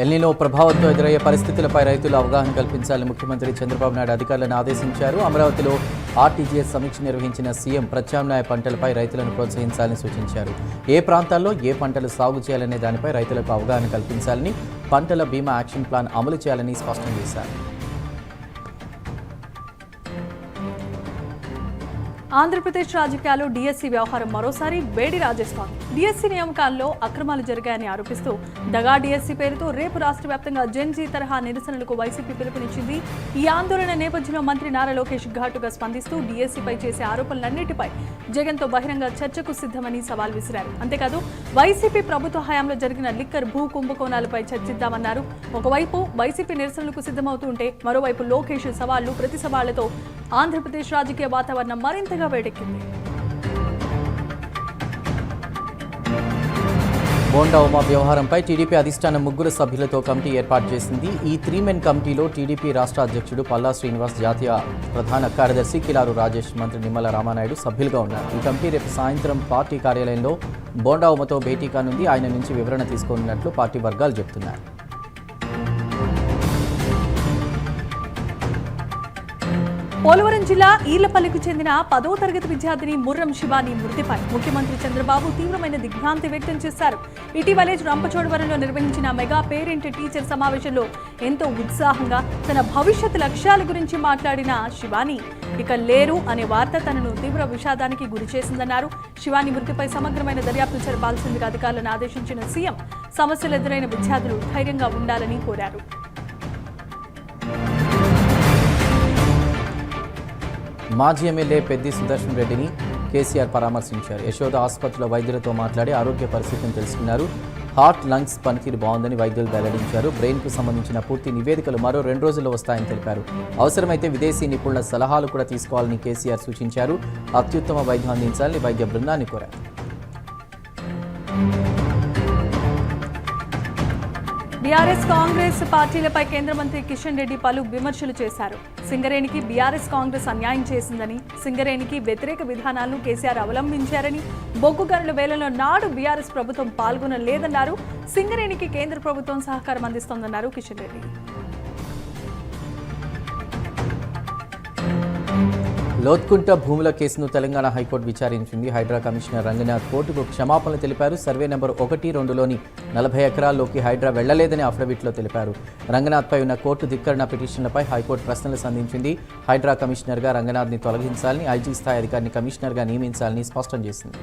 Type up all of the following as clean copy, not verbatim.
El Niño ప్రభావంతో ఎదురయ్యే పరిస్థితులపై రైతులు అవగాహన కల్పించాలని ముఖ్యమంత్రి చంద్రబాబు నాయుడు అధికారులను ఆదేశించారు. అమరావతిలో ఆర్టీజీఎస్ సమీక్ష నిర్వహించిన సీఎం ప్రత్యామ్నాయ పంటలపై రైతులను ప్రోత్సహించాలని సూచించారు. ఏ ప్రాంతాల్లో ఏ పంటలు సాగు చేయాలనే దానిపై రైతులకు అవగాహన కల్పించాలని, పంటల బీమా యాక్షన్ ప్లాన్ అమలు చేయాలని స్పష్టం చేశారు. ఆంధ్రప్రదేశ్ రాజకీయాల్లో డీఎస్సీ వ్యవహారం మరోసారి వేడి రాజేస్తోంది. డీఎస్సీ నియామకాల్లో అక్రమాలు జరిగాయని ఆరోపిస్తూ దగా డీఎస్సీ పేరుతో రేపు రాష్ట్ర వ్యాప్తంగా జెన్జీ తరహా నిరసనలకు వైసీపీ పిలుపునిచ్చింది. ఈ ఆందోళన నేపథ్యంలో మంత్రి నారా లోకేష్ ఘాటుగా స్పందిస్తూ డీఎస్సీపై చేసే ఆరోపణలన్నిటిపై జగన్తో బహిరంగ చర్చకు సిద్ధమని సవాల్ విసిరారు. అంతేకాదు వైసీపీ ప్రభుత్వ హయాంలో జరిగిన లిక్కర్ భూ కుంభకోణాలపై చర్చిద్దామన్నారు. ఒకవైపు వైసీపీ నిరసనలకు సిద్ధమవుతుంటే మరోవైపు లోకేష్ సవాళ్లు ప్రతి సవాళ్లతో ఆంధ్రప్రదేశ్ రాజకీయ వాతావరణం మరింతగా వేడెక్కింది. బోండా ఉమా వ్యవహారంపై టీడీపీ అధిష్టానం 3 సభ్యులతో కమిటీ ఏర్పాటు చేసింది. ఈ 3 మెన్ కమిటీలో టీడీపీ రాష్ట్ర అధ్యక్షుడు పల్లా శ్రీనివాస్, జాతీయ ప్రధాన కార్యదర్శి కిలారు రాజేష్, మంత్రి నిమ్మల రామానాయుడు సభ్యులుగా ఉన్నారు. ఈ కమిటీ రేపు సాయంత్రం పార్టీ కార్యాలయంలో బోండా ఉమతో భేటీ కానుంది. ఆయన నుంచి వివరణ తీసుకోనున్నట్లు పార్టీ వర్గాలు చెబుతున్నాయి. పోలవరం జిల్లా ఈర్లపల్లికి చెందిన 10వ తరగతి విద్యార్థిని ముర్రం శివాని మృతిపై ముఖ్యమంత్రి చంద్రబాబు తీవ్రమైన దిగ్భ్రాంతి వ్యక్తం చేశారు. ఇటీవలే రంపచోడవరంలో నిర్వహించిన మెగా పేరెంట్ టీచర్ సమావేశంలో ఎంతో ఉత్సాహంగా తన భవిష్యత్ లక్ష్యాల గురించి మాట్లాడిన శివాని ఇక లేరు అనే వార్త తనను తీవ్ర విషాదానికి గురి చేసిందన్నారు. శివాని మృతిపై సమగ్రమైన దర్యాప్తు జరపాల్సిందిగా అధికారులను ఆదేశించిన సీఎం సమస్యలు ఎదురైన విద్యార్థులు ధైర్యంగా ఉండాలని కోరారు. మాజీ ఎమ్మెల్యే పెద్ది సుదర్శన్ రెడ్డిని కేసీఆర్ పరామర్శించారు. యశోద ఆసుపత్రిలో వైద్యులతో మాట్లాడి ఆరోగ్య పరిస్థితిని తెలుసుకున్నారు. హార్ట్, లంగ్స్ పనితీరు బాగుందని వైద్యులు వెల్లడించారు. బ్రెయిన్కు సంబంధించిన పూర్తి నివేదికలు మరో 2 రోజుల్లో వస్తాయని తెలిపారు. అవసరమైతే విదేశీ నిపుణుల సలహాలు కూడా తీసుకోవాలని కేసీఆర్ సూచించారు. అత్యుత్తమ వైద్యం అందించాలని వైద్య బృందాన్ని కోరారు. బీఆర్ఎస్ కాంగ్రెస్ పార్టీలపై కేంద్ర మంత్రి కిషన్ రెడ్డి పలు విమర్శలు చేశారు. సింగరేణికి బీఆర్ఎస్ కాంగ్రెస్ అన్యాయం చేసిందని, సింగరేణికి వ్యతిరేక విధానాలను కేసీఆర్ అవలంబించారని, బొగ్గు గనుల వేలంలో నాడు బీఆర్ఎస్ ప్రభుత్వం పాల్గొనలేదన్నారు. సింగరేణికి కేంద్ర ప్రభుత్వం సహకారం అందిస్తోందన్నారు కిషన్ రెడ్డి. లోత్కుంట భూముల కేసును తెలంగాణ హైకోర్టు విచారించింది. హైడ్రా కమిషనర్ రంగనాథ్ కోర్టుకు క్షమాపణలు తెలిపారు. సర్వే నెంబర్ 1-2లోని 40 ఎకరాల్లోకి హైడ్రా వెళ్లలేదని అఫిడవిట్లో తెలిపారు. రంగనాథ్పై ఉన్న కోర్టు ధిక్కరణ పిటిషన్లపై హైకోర్టు ప్రశ్నలు సంధించింది. హైడ్రా కమిషనర్గా రంగనాథ్ని తొలగించాలని, ఐజీ స్థాయి అధికారిని కమిషనర్గా నియమించాలని స్పష్టం చేసింది.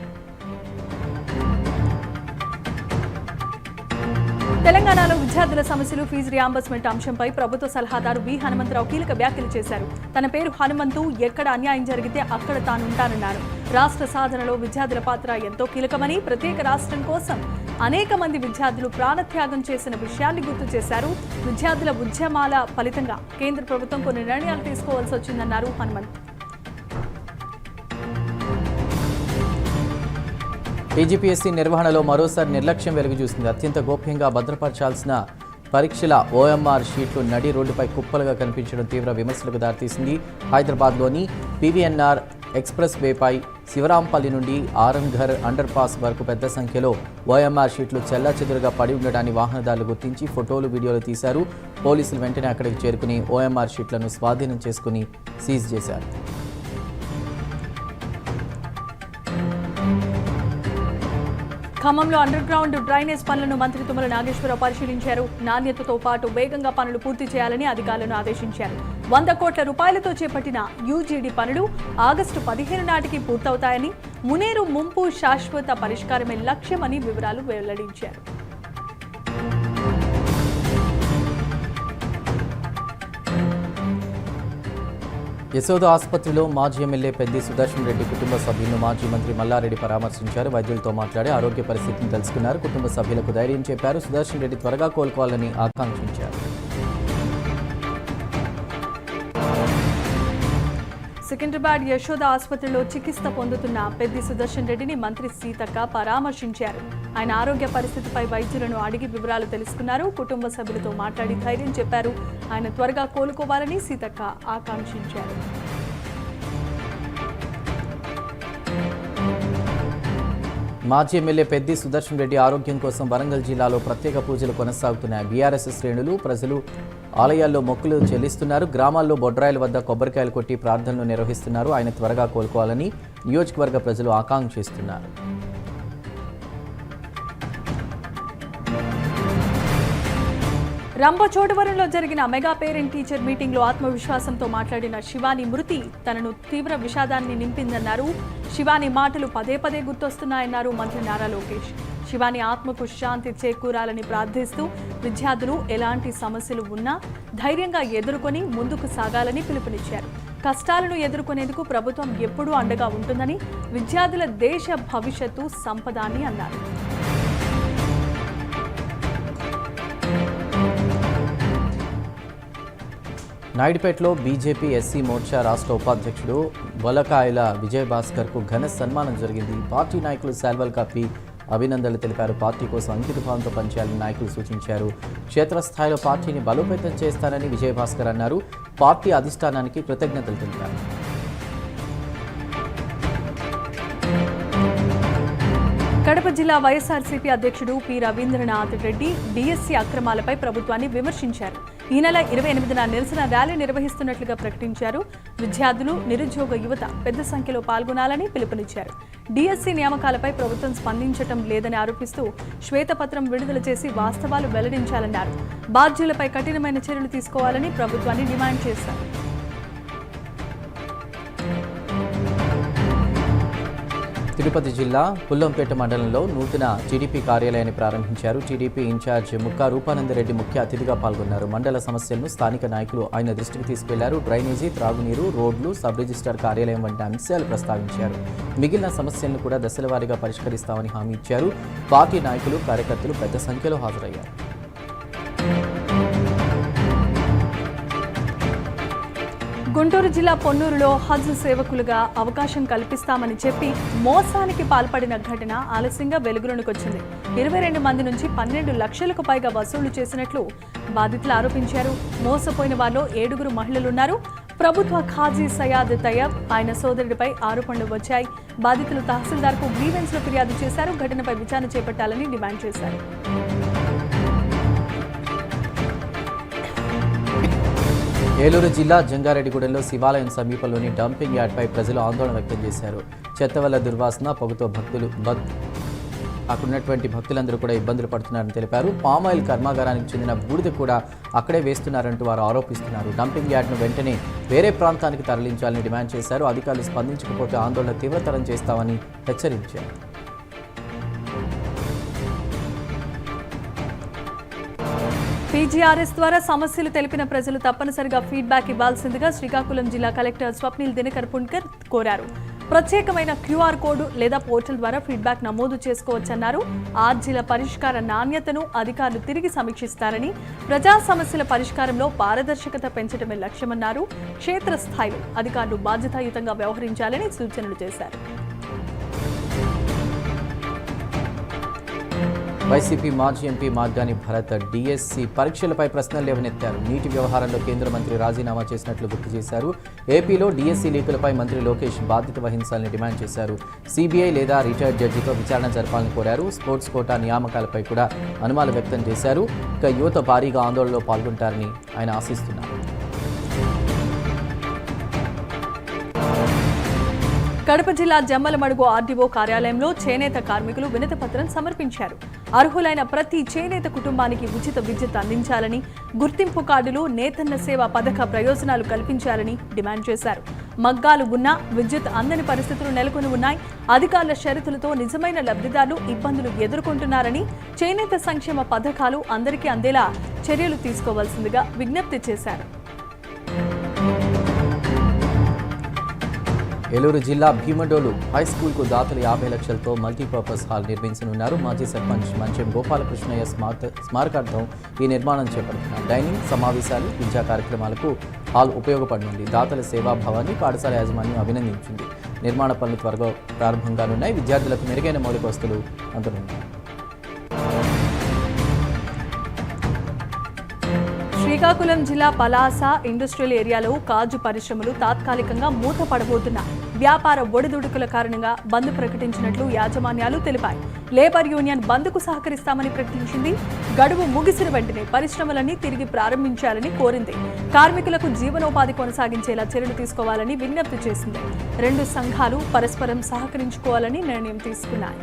తెలంగాణలో విద్యార్థుల సమస్యలు, ఫీజు రియాంబర్స్మెంట్ అంశంపై ప్రభుత్వ సలహాదారు బి హనుమంతరావు కీలక వ్యాఖ్యలు చేశారు. తన పేరు హనుమంతు, ఎక్కడ అన్యాయం జరిగితే అక్కడ తానుంటానన్నారు. రాష్ట్ర సాధనలో విద్యార్థుల పాత్ర ఎంతో కీలకమని, ప్రత్యేక రాష్ట్రం కోసం అనేక మంది విద్యార్థులు ప్రాణత్యాగం చేసిన విషయాన్ని గుర్తు చేశారు. విద్యార్థుల ఉద్యమాల ఫలితంగా కేంద్ర ప్రభుత్వం కొన్ని నిర్ణయాలు తీసుకోవాల్సి వచ్చిందన్నారు హనుమంత్. టీజీపీఎస్సీ నిర్వహణలో మరోసారి నిర్లక్ష్యం వెలుగు చూసింది. అత్యంత గోప్యంగా భద్రపరచాల్సిన పరీక్షల ఓఎంఆర్ షీట్లు నడి రోడ్డుపై కుప్పలుగా కనిపించడం తీవ్ర విమర్శలకు దారితీసింది. హైదరాబాద్లోని పీవీఎన్ఆర్ ఎక్స్ప్రెస్ వేపై శివరాంపల్లి నుండి ఆరంఘర్ అండర్ పాస్ వరకు పెద్ద సంఖ్యలో ఓఎంఆర్ షీట్లు చెల్లాచెదురుగా పడి ఉండడాన్ని వాహనదారులు గుర్తించి ఫోటోలు, వీడియోలు తీశారు. పోలీసులు వెంటనే అక్కడికి చేరుకుని ఓఎంఆర్ షీట్లను స్వాధీనం చేసుకుని సీజ్ చేశారు. ఖమ్మంలో అండర్ గ్రౌండ్ డ్రైనేజ్ పనులను మంత్రి తుమ్మల నాగేశ్వరరావు పరిశీలించారు. నాణ్యతతో పాటు వేగంగా పనులు పూర్తి చేయాలని అధికారులను ఆదేశించారు. 100 కోట్ల రూపాయలతో చేపట్టిన యూజీడీ పనులు ఆగస్టు 15 నాటికి పూర్తవుతాయని, మునేరు ముంపు శాశ్వత పరిష్కారమే లక్ష్యమని వివరాలు వెల్లడించారు. యశోద ఆసుపత్రిలో మాజీ ఎమ్మెల్యే పెద్ది సుదర్శన్ రెడ్డి కుటుంబ సభ్యులను మాజీ మంత్రి మల్లారెడ్డి పరామర్శించారు. వైద్యులతో మాట్లాడి ఆరోగ్య పరిస్థితిని తెలుసుకున్నారు. కుటుంబ సభ్యులకు ధైర్యం చెప్పారు. సుదర్శన్ రెడ్డి త్వరగా కోలుకోవాలని ఆకాంక్షించారు. సికింద్రాబాద్ యశోద ఆసుపత్రిలో చికిత్స పొందుతున్న పెద్ది సుదర్శన్ రెడ్డిని మంత్రి సీతక్క పరామర్శించారు. ఆయన ఆరోగ్య పరిస్థితిపై వైద్యులను అడిగి వివరాలు తెలుసుకున్నారు. కుటుంబ సభ్యులతో మాట్లాడి ధైర్యం చెప్పారు. ఆయన త్వరగా కోలుకోవాలని సీతక్క ఆకాంక్షించారు. మాజీ ఎమ్మెల్యే పెద్ది సుదర్శన్ రెడ్డి ఆరోగ్యం కోసం వరంగల్ జిల్లాలో ప్రత్యేక పూజలు కొనసాగుతున్నాయి. బీఆర్ఎస్ శ్రేణులు ప్రజలు ఆలయాల్లో మొక్కులు చెల్లిస్తున్నారు. గ్రామాల్లో బొడ్రాయిల వద్ద కొబ్బరికాయలు కొట్టి ప్రార్థనలు నిర్వహిస్తున్నారు. ఆయన త్వరగా కోలుకోవాలని నియోజకవర్గ ప్రజలు ఆకాంక్షిస్తున్నారు. రంపచోడవరంలో జరిగిన మెగా పేరెంట్ టీచర్ మీటింగ్లో ఆత్మవిశ్వాసంతో మాట్లాడిన శివాని మృతి తనను తీవ్ర విషాదాన్ని నింపిందన్నారు. శివాని మాటలు పదే పదే గుర్తొస్తున్నాయన్నారు మంత్రి నారా లోకేష్. శివాని ఆత్మకు శాంతి చేకూరాలని ప్రార్థిస్తూ విద్యార్థులు ఎలాంటి సమస్యలు ఉన్నా ధైర్యంగా ఎదుర్కొని ముందుకు సాగాలని పిలుపునిచ్చారు. కష్టాలను ఎదుర్కొనేందుకు ప్రభుత్వం ఎప్పుడూ అండగా ఉంటుందని, విద్యార్థుల దేశ భవిష్యత్తు సంపద అని అన్నారు. నాయుడుపేటలో బీజేపీ ఎస్సీ మోర్చా రాష్ట్ర ఉపాధ్యక్షుడు బొలకాయల విజయభాస్కర్కు ఘన సన్మానం జరిగింది. పార్టీ నాయకులు శాల్వల్ కప్పి అభినందనలు తెలిపారు. పార్టీ కోసం అంకితభావంతో పనిచేయాలని నాయకులు సూచించారు. క్షేత్రస్థాయిలో పార్టీని బలోపేతం చేస్తారని విజయభాస్కర్ అన్నారు. పార్టీ అధిష్టానానికి కృతజ్ఞతలు తెలిపారు. కడప జిల్లా వైఎస్ఆర్సీపీ అధ్యక్షుడు పి రవీంద్రనాథ్ రెడ్డి డిఎస్సీ అక్రమాలపై ప్రభుత్వాన్ని విమర్శించారు. ఈ నెల 28న నిరసన ర్యాలీ నిర్వహిస్తున్నట్లుగా ప్రకటించారు. విద్యార్థులు, నిరుద్యోగ యువత పెద్ద సంఖ్యలో పాల్గొనాలని పిలుపునిచ్చారు. డిఎస్సీ నియామకాలపై ప్రభుత్వం స్పందించటం లేదని ఆరోపిస్తూ శ్వేతపత్రం విడుదల చేసి వాస్తవాలు వెల్లడించాలన్నారు. బాధ్యులపై కఠినమైన చర్యలు తీసుకోవాలని ప్రభుత్వాన్ని డిమాండ్ చేశారు. తిరుపతి జిల్లా పుల్లంపేట మండలంలో నూతన టీడీపీ కార్యాలయాన్ని ప్రారంభించారు. టీడీపీ ఇన్ఛార్జ్ ముక్కా రూపానందరెడ్డి ముఖ్య అతిథిగా పాల్గొన్నారు. మండల సమస్యలను స్థానిక నాయకులు ఆయన దృష్టికి తీసుకెళ్లారు. డ్రైనేజీ, త్రాగునీరు, రోడ్లు, సబ్ రిజిస్టార్ కార్యాలయం వంటి అంశాలు ప్రస్తావించారు. మిగిలిన సమస్యలను కూడా దశలవారీగా పరిష్కరిస్తామని హామీ ఇచ్చారు. పార్టీ నాయకులు, కార్యకర్తలు పెద్ద సంఖ్యలో హాజరయ్యారు. గుంటూరు జిల్లా పొన్నూరులో హజ్ సేవకులుగా అవకాశం కల్పిస్తామని చెప్పి మోసానికి పాల్పడిన ఘటన ఆలస్యంగా వెలుగులోకి వచ్చింది. 22 మంది నుంచి 12 లక్షలకు పైగా వసూలు చేసినట్లు బాధితులు ఆరోపించారు. మోసపోయిన వారిలో 7 మహిళలున్నారు. ప్రభుత్వ ఖాజీ సయాద్ తయ్యబ్, ఆయన సోదరుడిపై ఆరోపణలు వచ్చాయి. బాధితులు తహసీల్దార్కు గ్రీవెన్స్లో ఫిర్యాదు చేశారు. ఘటనపై విచారణ చేపట్టాలని డిమాండ్ చేశారు. ఏలూరు జిల్లా జంగారెడ్డిగూడెంలో శివాలయం సమీపంలోని డంపింగ్ యార్డ్పై ప్రజలు ఆందోళన వ్యక్తం చేశారు. చెత్త వల్ల దుర్వాసన, పొగతో అక్కడున్నటువంటి భక్తులందరూ కూడా ఇబ్బందులు పడుతున్నారని తెలిపారు. పామాయిల్ కర్మాగారానికి చెందిన బూడిద కూడా అక్కడే వేస్తున్నారంటూ వారు ఆరోపిస్తున్నారు. డంపింగ్ యార్డ్ను వెంటనే వేరే ప్రాంతానికి తరలించాలని డిమాండ్ చేశారు. అధికారులు స్పందించకపోతే ఆందోళన తీవ్రతరం చేస్తామని హెచ్చరించారు. పీజీఆర్ఎస్ ద్వారా సమస్యలు తెలిపిన ప్రజలు తప్పనిసరిగా ఫీడ్బ్యాక్ ఇవ్వాల్సిందిగా శ్రీకాకుళం జిల్లా కలెక్టర్ స్వప్నిల్ దినకర్ పుణ్కర్ కోరారు. ప్రత్యేకమైన క్యూఆర్ కోడ్ లేదా పోర్టల్ ద్వారా ఫీడ్బ్యాక్ నమోదు చేసుకోవచ్చన్నారు. ఆర్జీల పరిష్కార నాణ్యతను అధికారులు తిరిగి సమీక్షిస్తారని, ప్రజా సమస్యల పరిష్కారంలో పారదర్శకత పెంచడమే లక్ష్యమన్నారు. క్షేత్రస్థాయిలో అధికారులు బాధ్యతాయుతంగా వ్యవహరించాలని సూచనలు చేశారు. వైసీపీ మాజీ ఎంపీ మార్గాని భరత్ డిఎస్సి పరీక్షలపై ప్రశ్నలు లేవనెత్తారు. నీటి వ్యవహారంలో కేంద్ర మంత్రి రాజీనామా చేసినట్లు గుర్తు చేశారు. ఏపీలో డిఎస్సి లీకులపై మంత్రి లోకేష్ బాధ్యత వహించాలని డిమాండ్ చేశారు. సిబిఐ లేదా రిటైర్డ్ జడ్జితో విచారణ జరపాలని కోరారు. స్పోర్ట్స్ కోటా నియామకాలపై కూడా అనుమానం వ్యక్తం చేశారు. ఇక యువత భారీగా ఆందోళనలో పాల్గొంటారని ఆయన ఆశిస్తున్నారు. కడప జిల్లా జమ్మలమడుగు ఆర్డీఓ కార్యాలయంలో చేనేత కార్మికులు వినతి పత్రం సమర్పించారు. అర్హులైన ప్రతి చేనేత కుటుంబానికి ఉచిత విద్యుత్ అందించాలని, గుర్తింపు కార్డులు, నేతన్న సేవ పథక ప్రయోజనాలు కల్పించాలని డిమాండ్ చేశారు. మగ్గాలు ఉన్నా విద్యుత్ అందని పరిస్థితులు నెలకొని ఉన్నాయి. అధికారుల షరతులతో నిజమైన లబ్ధిదారులు ఇబ్బందులు ఎదుర్కొంటున్నారని, చేనేత సంక్షేమ పథకాలు అందరికీ అందేలా చర్యలు తీసుకోవాల్సిందిగా విజ్ఞప్తి చేశారు. ఏలూరు జిల్లా భీమడోలు హైస్కూల్కు దాతలు 50 లక్షలతో మల్టీపర్పస్ హాల్ నిర్మించనున్నారు. మాజీ సర్పంచ్ మంచెం గోపాలకృష్ణయ్య స్మారకార్థం ఈ నిర్మాణం చేపడుతున్నారు. డైనింగ్, సమావేశాలు, విద్యా కార్యక్రమాలకు హాల్ ఉపయోగపడనుంది. దాతల సేవాభావాన్ని పాఠశాల యాజమాన్యం అభినందించింది. నిర్మాణ పనులు త్వరగా ప్రారంభంగానున్నాయి. విద్యార్థులకు మెరుగైన మౌలిక వసతులు అందుతున్నాయి. శ్రీకాకుళం జిల్లా పలాస ఇండస్ట్రియల్ ఏరియాలో కాజు పరిశ్రమలు తాత్కాలికంగా మూతపడబోతున్నాయి. వ్యాపార ఒడిదుడుకుల కారణంగా బంద్ ప్రకటించినట్లు యాజమాన్యాలు తెలిపాయి. లేబర్ యూనియన్ బంద్కు సహకరిస్తామని ప్రకటించింది. గడువు ముగిసిన వెంటనే పరిశ్రమలన్నీ తిరిగి ప్రారంభించాలని కోరింది. కార్మికులకు జీవనోపాధి కొనసాగించేలా చర్యలు తీసుకోవాలని విజ్ఞప్తి చేసింది. రెండు సంఘాలు పరస్పరం సహకరించుకోవాలని నిర్ణయం తీసుకున్నాయి.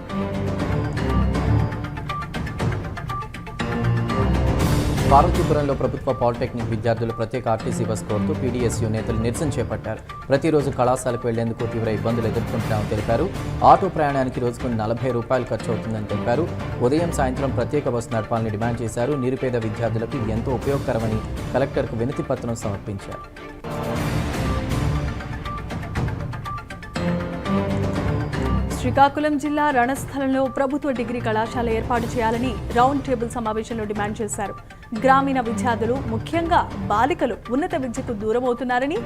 పార్వతీపురంలో ప్రభుత్వ పాలిటెక్నిక్ విద్యార్థులు ప్రత్యేక ఆర్టీసీ బస్ కోరుతూ పీడీఎస్యూ నేతలు నిరసన చేపట్టారు. ప్రతిరోజు కళాశాలకు వెళ్లేందుకు తీవ్ర ఇబ్బందులు ఎదుర్కొంటున్నామని తెలిపారు. ఆటో ప్రయాణానికి రోజుకు 40 రూపాయలు ఖర్చు అవుతుందని తెలిపారు. ఉదయం సాయంత్రం ప్రత్యేక బస్సు నడపాలని డిమాండ్ చేశారు. నిరుపేద విద్యార్థులకు ఎంతో ఉపయోగకరమని కలెక్టర్కు వినతి పత్రం సమర్పించారు. శ్రీకాకుళం జిల్లా రణస్థలంలో ప్రభుత్వ డిగ్రీ కళాశాల ఏర్పాటు చేయాలని రౌండ్ టేబుల్ సమావేశంలో డిమాండ్ చేశారు. గ్రామీణ విద్యార్థులు, ముఖ్యంగా బాలికలు ఉన్నత విద్యకు దూరమవుతున్నారని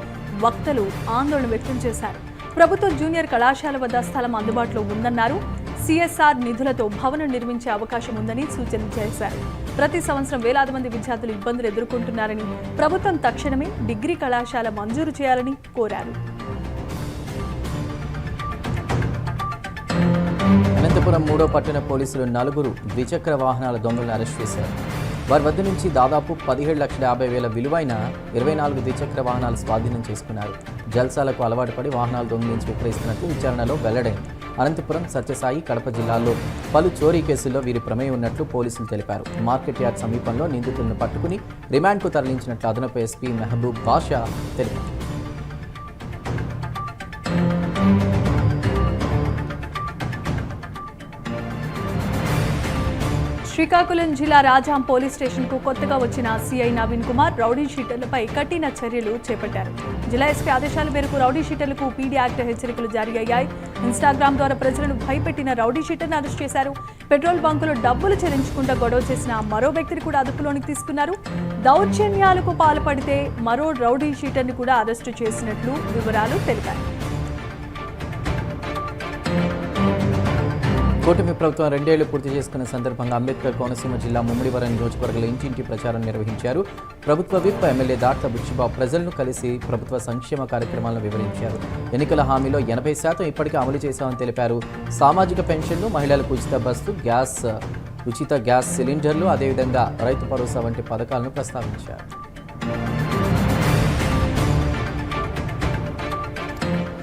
వక్తలు ఆందోళన వ్యక్తం చేశారు. ప్రభుత్వ జూనియర్ కళాశాల వద్ద స్థలం అందుబాటులో ఉందన్నారు. సిఎస్ఆర్ నిధులతో భవనం నిర్మించే అవకాశం ఉందని సూచన చేశారు. ప్రతి సంవత్సరం వేలాది మంది విద్యార్థులు ఇబ్బందులు ఎదుర్కొంటున్నారని ప్రభుత్వం తక్షణమే డిగ్రీ కళాశాల మంజూరు చేయాలని కోరారు. అనంతపురం 3వ పట్టణ పోలీసులు 4 ద్విచక్ర వాహనాల దొంగలను అరెస్ట్ చేశారు. వారి వద్ద నుంచి దాదాపు 17,50,000 విలువైన 24 ద్విచక్ర వాహనాలు స్వాధీనం చేసుకున్నారు. జల్సాలకు అలవాటు పడి వాహనాలు దొంగిలించి విక్రయిస్తున్నట్లు విచారణలో వెల్లడైంది. అనంతపురం, సత్యసాయి, కడప జిల్లాల్లో పలు చోరీ కేసుల్లో వీరి ప్రమేయం ఉన్నట్లు పోలీసులు తెలిపారు. మార్కెట్ యార్డ్ సమీపంలో నిందితులను పట్టుకుని రిమాండ్కు తరలించినట్లు అదనపు ఎస్పీ మెహబూబ్ బాషా తెలిపారు. శ్రీకాకుళం జిల్లా రాజాం పోలీస్ స్టేషన్కు కొత్తగా వచ్చిన సీఐ నవీన్ కుమార్ రౌడీ షీటర్లపై కఠిన చర్యలు చేపట్టారు. జిల్లా ఎస్పీ ఆదేశాల మేరకు రౌడీ షీటర్లకు పీడీ యాక్ట్ హెచ్చరికలు జారీ అయ్యాయి. ఇన్స్టాగ్రామ్ ద్వారా ప్రజలను భయపెట్టిన రౌడీ షీటర్ను అరెస్ట్ చేశారు. పెట్రోల్ బంకులో డబ్బులు చెల్లించకుండా గొడవ చేసిన మరో వ్యక్తిని కూడా అదుపులోనికి తీసుకున్నారు. దౌర్జన్యాలకు పాల్పడితే మరో రౌడీ షీటర్ని కూడా అరెస్టు చేసినట్లు వివరాలు తెలిపారు. కూటమి ప్రభుత్వం 2 ఏళ్లు పూర్తి చేసుకున్న సందర్భంగా అంబేద్కర్ కోనసీమ జిల్లా ముమ్మిడివరం నియోజకవర్గంలో ఇంటింటి ప్రచారం నిర్వహించారు. ప్రభుత్వ విప్ ఎమ్మెల్యే దాట్ల బుచ్చిబాబు ప్రజలను కలిసి ప్రభుత్వ సంక్షేమ కార్యక్రమాలను వివరించారు. ఎన్నికల హామీలో 80% ఇప్పటికే అమలు చేశామని తెలిపారు. సామాజిక పెన్షన్లు, మహిళలకు ఉచిత గ్యాస్ సిలిండర్లు, అదేవిధంగా రైతు భరోసా వంటి పథకాలను ప్రస్తావించారు.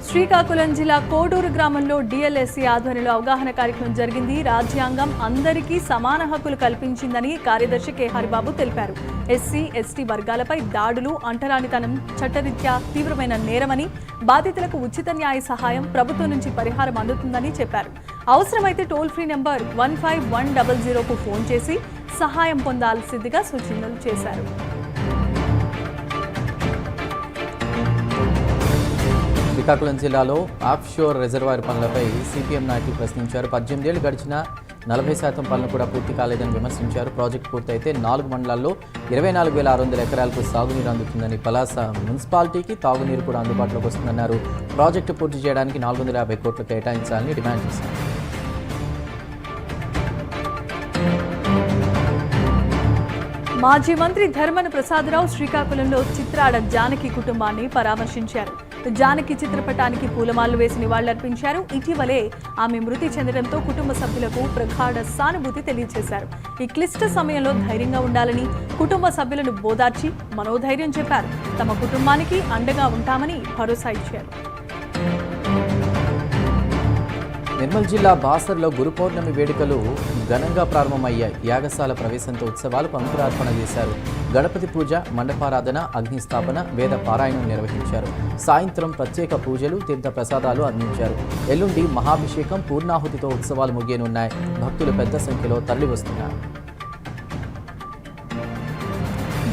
శ్రీకాకుళం జిల్లా కోడూరు గ్రామంలో డిఎల్ఎస్సీ ఆధ్వర్యంలో అవగాహన కార్యక్రమం జరిగింది. రాజ్యాంగం అందరికీ సమాన హక్కులు కల్పించిందని కార్యదర్శి కె హరిబాబు తెలిపారు. ఎస్సీ, ఎస్టీ వర్గాలపై దాడులు, అంటరానితనం చట్టరీత్యా తీవ్రమైన నేరమని, బాధితులకు ఉచిత న్యాయ సహాయం ప్రభుత్వం నుంచి పరిహారం అందుతుందని చెప్పారు. అవసరమైతే టోల్ ఫ్రీ నెంబర్ 15100కు ఫోన్ చేసి సహాయం పొందాల్సిందిగా సూచనలు చేశారు. శ్రీకాకుళం జిల్లాలో ఆఫ్షోర్ రిజర్వాయర్ పనులపై సిపిఎం నాయకులు ప్రశ్నించారు. 18 ఏళ్లు గడిచినా 40% పనులు కూడా పూర్తి కాలేదని విమర్శించారు. ప్రాజెక్టు పూర్తయితే 4 మండలాల్లో 24,600 ఎకరాలకు సాగునీరు అందుతుందని, పలాస మున్సిపాలిటీకి తాగునీరు కూడా అందుబాటులోకి వస్తుందన్నారు. ప్రాజెక్టు పూర్తి చేయడానికి 450 కోట్లు కేటాయించాలని డిమాండ్ చేశారు. మాజీ మంత్రి ధర్మన ప్రసాదరావు శ్రీకాకుళంలో చిత్రాడ జానకి కుటుంబాన్ని పరామర్శించారు. జానకి చిత్రపటానికి పూలమాలలు వేసి నివాళులర్పించారు. ఇటీవలే ఆమె మృతి చెందడంతో కుటుంబ సభ్యులకు ప్రగాఢ సానుభూతి తెలియజేశారు. ఈ క్లిష్ట సమయంలో ధైర్యంగా ఉండాలని కుటుంబ సభ్యులను బోదార్చి మనోధైర్యం చెప్పారు. తమ కుటుంబానికి అండగా ఉంటామని భరోసా ఇచ్చారు. నిర్మల్ జిల్లా బాసర్లో గురు పౌర్ణమి వేడుకలు ఘనంగా ప్రారంభమయ్యాయి. యాగశాల ప్రవేశంతో ఉత్సవాలకు అంకురార్పణ చేశారు. గణపతి పూజ, మండపారాధన, అగ్నిస్థాపన, వేద పారాయణం నిర్వహించారు. సాయంత్రం ప్రత్యేక పూజలు, తీర్థ ప్రసాదాలు అందించారు. ఎల్లుండి మహాభిషేకం, పూర్ణాహుతితో ఉత్సవాలు ముగియనున్నాయి. భక్తులు పెద్ద సంఖ్యలో తరలివస్తున్నారు.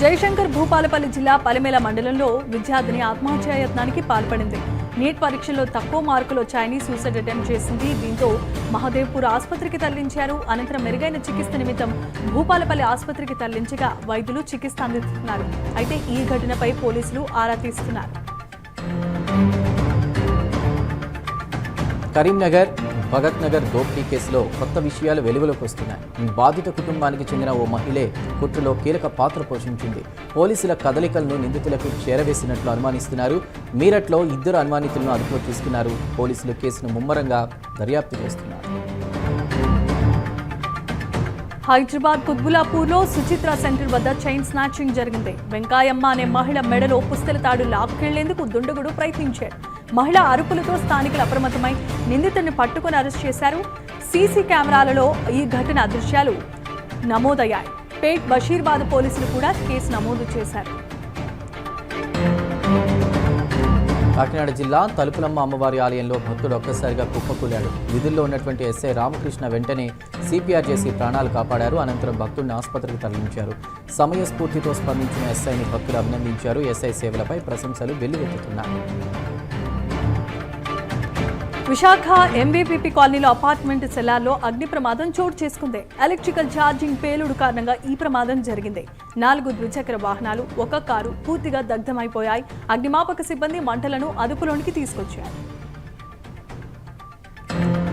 జయశంకర్ భూపాలపల్లి జిల్లా పలిమేల మండలంలో విద్యార్థిని ఆత్మహత్యాయత్నానికి పాల్పడింది. నీట్ పరీక్షల్లో తక్కువ మార్కులు వచ్చాయని సూసైడ్ అటెంప్ట్ చేసింది. దీంతో మహదేవ్పూర్ ఆసుపత్రికి తరలించారు. అనంతరం మెరుగైన చికిత్స నిమిత్తం భూపాలపల్లి ఆసుపత్రికి తరలించగా వైద్యులు చికిత్స అందిస్తున్నారు. అయితే ఈ ఘటనపై పోలీసులు ఆరా తీస్తున్నారు. కరీంనగర్ భగత్ నగర్ దోపిడీ కేసులో కొత్త విషయాలు వెలుగులోకి వస్తున్నాయి. బాధిత కుటుంబానికి చెందిన ఓ మహిళే కుట్రలో కీలక పాత్ర పోషించింది. పోలీసుల కదలికలను నిందితులకు చేరవేసినట్లు అనుమానిస్తున్నారు. మీరట్లో 2 అనుమానితులను అదుపులో తీసుకున్నారు. పోలీసులు కేసును ముమ్మరంగా దర్యాప్తు చేస్తున్నారు. హైదరాబాద్ కుత్బులాపూర్లో సుచిత్ర సెంటర్ వద్ద చైన్ స్నాచింగ్ జరిగింది. వెంకాయమ్మ అనే మహిళ మెడలో పుస్తల తాడు లాక్కెళ్లేందుకు దుండగుడు ప్రయత్నించాడు. మహిళ అరుపులతో స్థానికులు అప్రమత్తమై నిందితుడిని పట్టుకుని అరెస్ట్ చేశారు. సీసీ కెమెరాలలో ఈ ఘటన దృశ్యాలు నమోదయ్యాయి. పేట్ బషీర్బాద్ పోలీసులు కూడా కేసు నమోదు చేశారు. కాకినాడ జిల్లా తలుపులమ్మ అమ్మవారి ఆలయంలో భక్తుడు ఒక్కసారిగా కుప్పకూలాడు. విధుల్లో ఉన్నటువంటి ఎస్ఐ రామకృష్ణ వెంటనే సిపిఆర్ చేసి ప్రాణాలు కాపాడారు. అనంతరం భక్తుడిని ఆసుపత్రికి తరలించారు. సమయస్ఫూర్తితో స్పందించిన ఎస్ఐని భక్తులు అభినందించారు. ఎస్ఐ సేవలపై ప్రశంసలు వెల్లువెత్తుతున్నాయి. విశాఖ ఎంబీపీపీ కాలనీలో అపార్ట్మెంట్ సెల్లార్లో అగ్ని ప్రమాదం చోటు చేసుకుంది. ఎలక్ట్రికల్ ఛార్జింగ్ పేలుడు కారణంగా ఈ ప్రమాదం జరిగింది. 4 ద్విచక్ర వాహనాలు, 1 కారు పూర్తిగా దగ్ధమైపోయాయి. అగ్నిమాపక సిబ్బంది మంటలను అదుపులోనికి తీసుకొచ్చారు.